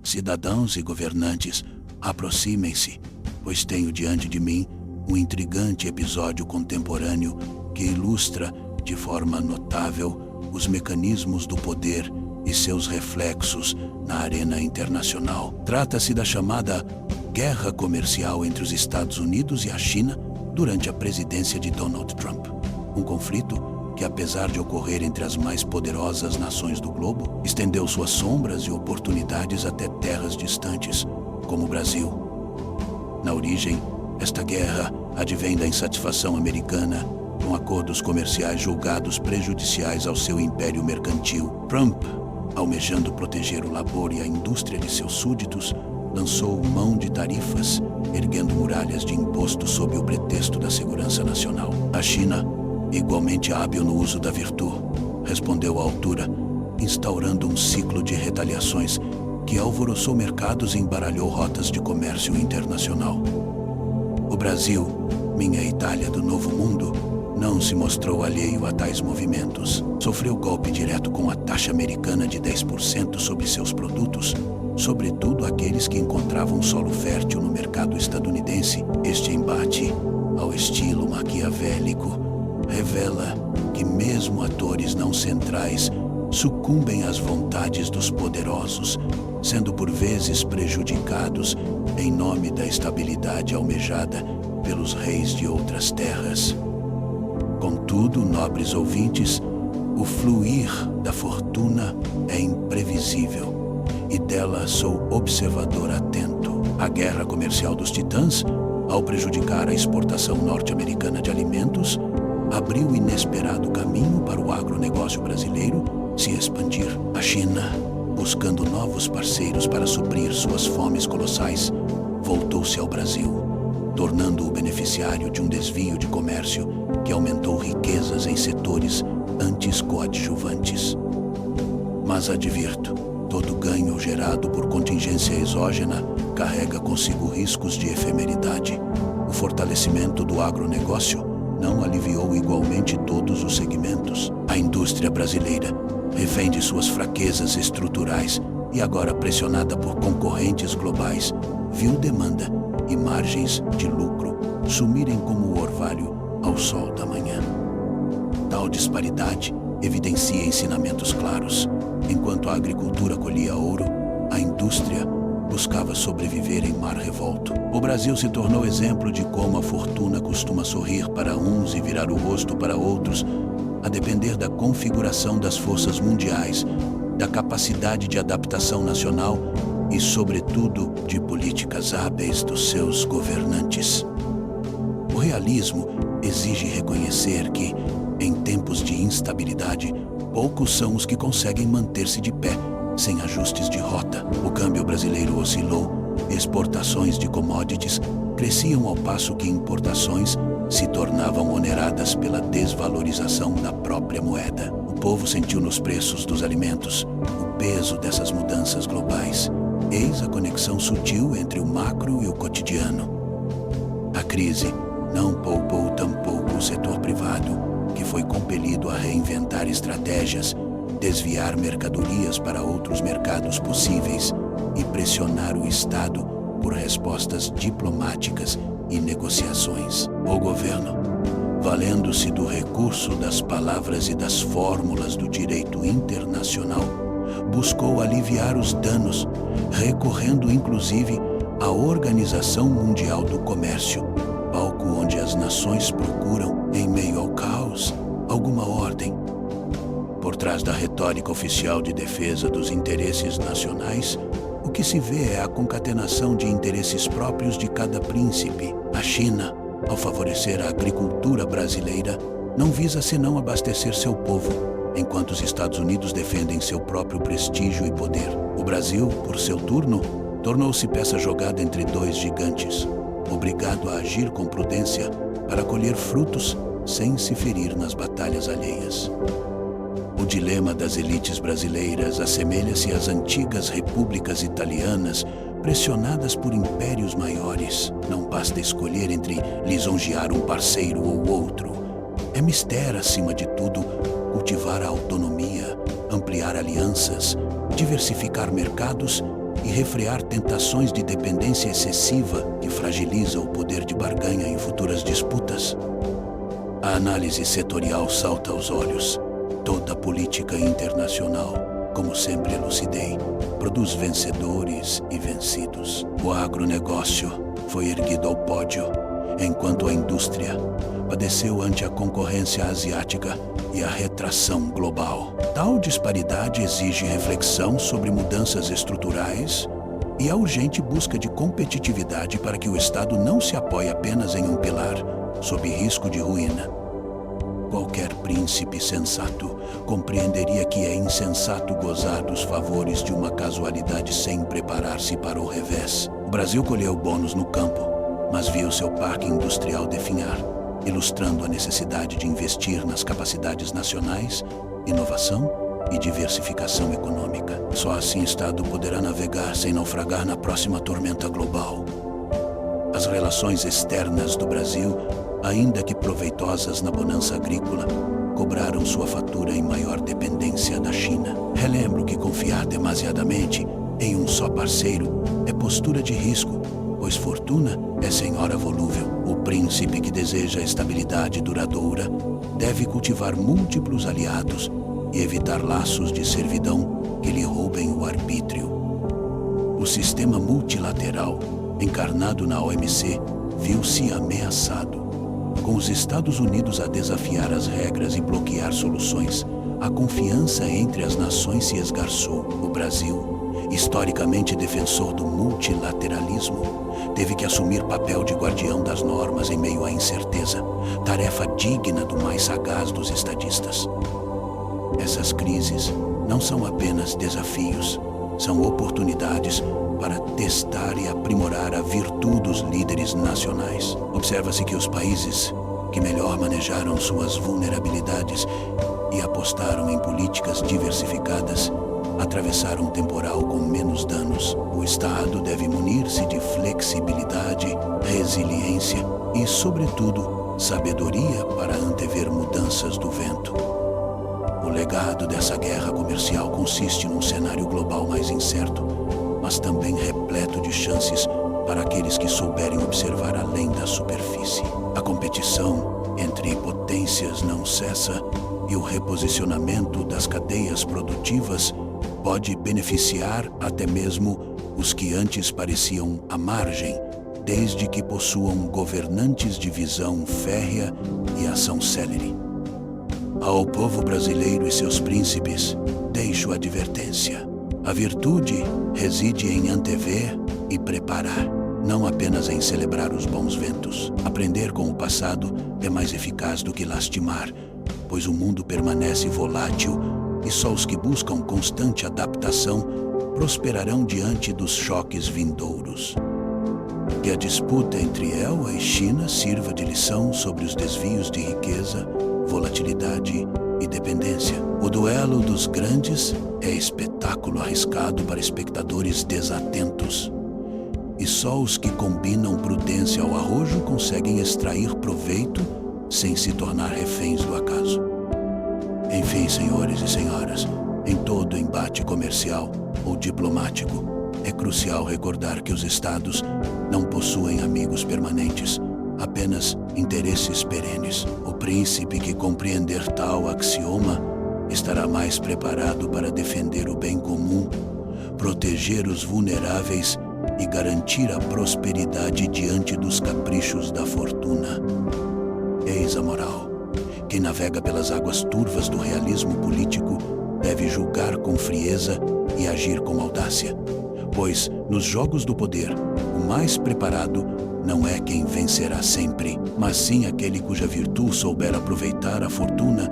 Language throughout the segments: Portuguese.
Cidadãos e governantes, aproximem-se, pois tenho diante de mim um intrigante episódio contemporâneo que ilustra, de forma notável, os mecanismos do poder e seus reflexos na arena internacional. Trata-se da chamada guerra comercial entre os Estados Unidos e a China durante a presidência de Donald Trump. Um conflito que, apesar de ocorrer entre as mais poderosas nações do globo, estendeu suas sombras e oportunidades até terras distantes, como o Brasil. Na origem, esta guerra advém da insatisfação americana com acordos comerciais julgados prejudiciais ao seu império mercantil. Trump, almejando proteger o labor e a indústria de seus súditos, lançou mão de tarifas, erguendo muralhas de imposto sob o pretexto da segurança nacional. A China, igualmente hábil no uso da virtude, respondeu à altura, instaurando um ciclo de retaliações que alvoroçou mercados e embaralhou rotas de comércio internacional. O Brasil, minha Itália do Novo Mundo, não se mostrou alheio a tais movimentos. Sofreu golpe direto com a taxa americana de 10% sobre seus produtos, sobretudo aqueles que encontravam solo fértil no mercado estadunidense. Este embate, ao estilo maquiavélico, revela que mesmo atores não centrais sucumbem às vontades dos poderosos, sendo por vezes prejudicados em nome da estabilidade almejada pelos reis de outras terras. Contudo, nobres ouvintes, o fluir da fortuna é imprevisível e dela sou observador atento. A guerra comercial dos titãs, ao prejudicar a exportação norte-americana de alimentos, abriu inesperado caminho para o agronegócio brasileiro se expandir. A China, buscando novos parceiros para suprir suas fomes colossais, voltou-se ao Brasil, tornando-o beneficiário de um desvio de comércio que aumentou riquezas em setores antes coadjuvantes. Mas advirto, todo ganho gerado por contingência exógena carrega consigo riscos de efemeridade. O fortalecimento do agronegócio não aliviou igualmente todos os segmentos. A indústria brasileira, refém de suas fraquezas estruturais e agora pressionada por concorrentes globais, viu demanda e margens de lucro sumirem como o orvalho ao sol da manhã. Tal disparidade evidencia ensinamentos claros. Enquanto a agricultura colhia ouro, a indústria buscava sobreviver em mar revolto. O Brasil se tornou exemplo de como a fortuna costuma sorrir para uns e virar o rosto para outros, a depender da configuração das forças mundiais, da capacidade de adaptação nacional e, sobretudo, de políticas hábeis dos seus governantes. O realismo exige reconhecer que, em tempos de instabilidade, poucos são os que conseguem manter-se de pé, sem ajustes de rota. O câmbio brasileiro oscilou, exportações de commodities cresciam ao passo que importações se tornavam oneradas pela desvalorização da própria moeda. O povo sentiu nos preços dos alimentos o peso dessas mudanças globais. Eis a conexão sutil entre o macro e o cotidiano. A crise não poupou tampouco o setor privado, que foi compelido a reinventar estratégias, desviar mercadorias para outros mercados possíveis e pressionar o Estado por respostas diplomáticas e negociações. O governo, valendo-se do recurso das palavras e das fórmulas do direito internacional, buscou aliviar os danos, recorrendo inclusive à Organização Mundial do Comércio, palco onde as nações procuram, em meio ao caos, alguma ordem. Por trás da retórica oficial de defesa dos interesses nacionais, o que se vê é a concatenação de interesses próprios de cada príncipe. A China, ao favorecer a agricultura brasileira, não visa senão abastecer seu povo, enquanto os Estados Unidos defendem seu próprio prestígio e poder. O Brasil, por seu turno, tornou-se peça jogada entre dois gigantes, obrigado a agir com prudência para colher frutos sem se ferir nas batalhas alheias. O dilema das elites brasileiras assemelha-se às antigas repúblicas italianas pressionadas por impérios maiores. Não basta escolher entre lisonjear um parceiro ou outro. É mister, acima de tudo, cultivar a autonomia, ampliar alianças, diversificar mercados e refrear tentações de dependência excessiva que fragiliza o poder de barganha em futuras disputas. A análise setorial salta aos olhos. Toda política internacional, como sempre elucidei, produz vencedores e vencidos. O agronegócio foi erguido ao pódio, enquanto a indústria padeceu ante a concorrência asiática e a retração global. Tal disparidade exige reflexão sobre mudanças estruturais e a urgente busca de competitividade para que o Estado não se apoie apenas em um pilar, sob risco de ruína. Qualquer príncipe sensato compreenderia que é insensato gozar dos favores de uma casualidade sem preparar-se para o revés. O Brasil colheu bônus no campo, mas viu seu parque industrial definhar, ilustrando a necessidade de investir nas capacidades nacionais, inovação e diversificação econômica. Só assim o Estado poderá navegar sem naufragar na próxima tormenta global. As relações externas do Brasil, ainda que proveitosas na bonança agrícola, cobraram sua fatura em maior dependência da China. Relembro que confiar demasiadamente em um só parceiro é postura de risco, pois fortuna é senhora volúvel. O príncipe que deseja estabilidade duradoura deve cultivar múltiplos aliados e evitar laços de servidão que lhe roubem o arbítrio. O sistema multilateral, encarnado na OMC, viu-se ameaçado. Com os Estados Unidos a desafiar as regras e bloquear soluções, a confiança entre as nações se esgarçou. O Brasil, historicamente defensor do multilateralismo, teve que assumir papel de guardião das normas em meio à incerteza, tarefa digna do mais sagaz dos estadistas. Essas crises não são apenas desafios, são oportunidades para testar e aprimorar a virtude dos líderes nacionais. Observa-se que os países que melhor manejaram suas vulnerabilidades e apostaram em políticas diversificadas atravessaram um temporal com menos danos. O Estado deve munir-se de flexibilidade, resiliência e, sobretudo, sabedoria para antever mudanças do vento. O legado dessa guerra comercial consiste num cenário global mais incerto, mas também repleto de chances para aqueles que souberem observar além da superfície. A competição entre potências não cessa e o reposicionamento das cadeias produtivas pode beneficiar até mesmo os que antes pareciam à margem, desde que possuam governantes de visão férrea e ação célere. Ao povo brasileiro e seus príncipes, deixo a advertência. A virtude reside em antever e preparar, não apenas em celebrar os bons ventos. Aprender com o passado é mais eficaz do que lastimar, pois o mundo permanece volátil e só os que buscam constante adaptação prosperarão diante dos choques vindouros. Que a disputa entre ELA e China sirva de lição sobre os desvios de riqueza, volatilidade e dependência. O duelo dos grandes é espetáculo arriscado para espectadores desatentos. E só os que combinam prudência ao arrojo conseguem extrair proveito sem se tornar reféns do acaso. Enfim, senhores e senhoras, em todo embate comercial ou diplomático, é crucial recordar que os estados não possuem amigos permanentes, apenas interesses perenes. O príncipe que compreender tal axioma estará mais preparado para defender o bem comum, proteger os vulneráveis e garantir a prosperidade diante dos caprichos da fortuna. Eis a moral. Quem navega pelas águas turvas do realismo político deve julgar com frieza e agir com audácia, pois, nos jogos do poder, o mais preparado não é quem vencerá sempre, mas sim aquele cuja virtude souber aproveitar a fortuna,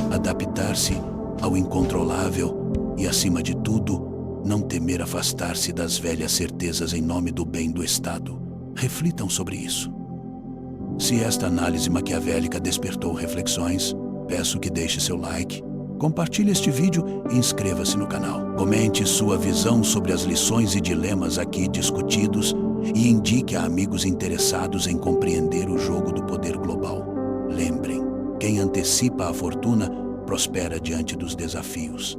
adaptar-se ao incontrolável e, acima de tudo, não temer afastar-se das velhas certezas em nome do bem do Estado. Reflitam sobre isso. Se esta análise maquiavélica despertou reflexões, peço que deixe seu like, compartilhe este vídeo e inscreva-se no canal. Comente sua visão sobre as lições e dilemas aqui discutidos e indique a amigos interessados em compreender o jogo do poder global. Lembrem, Quem antecipa a fortuna prospera diante dos desafios.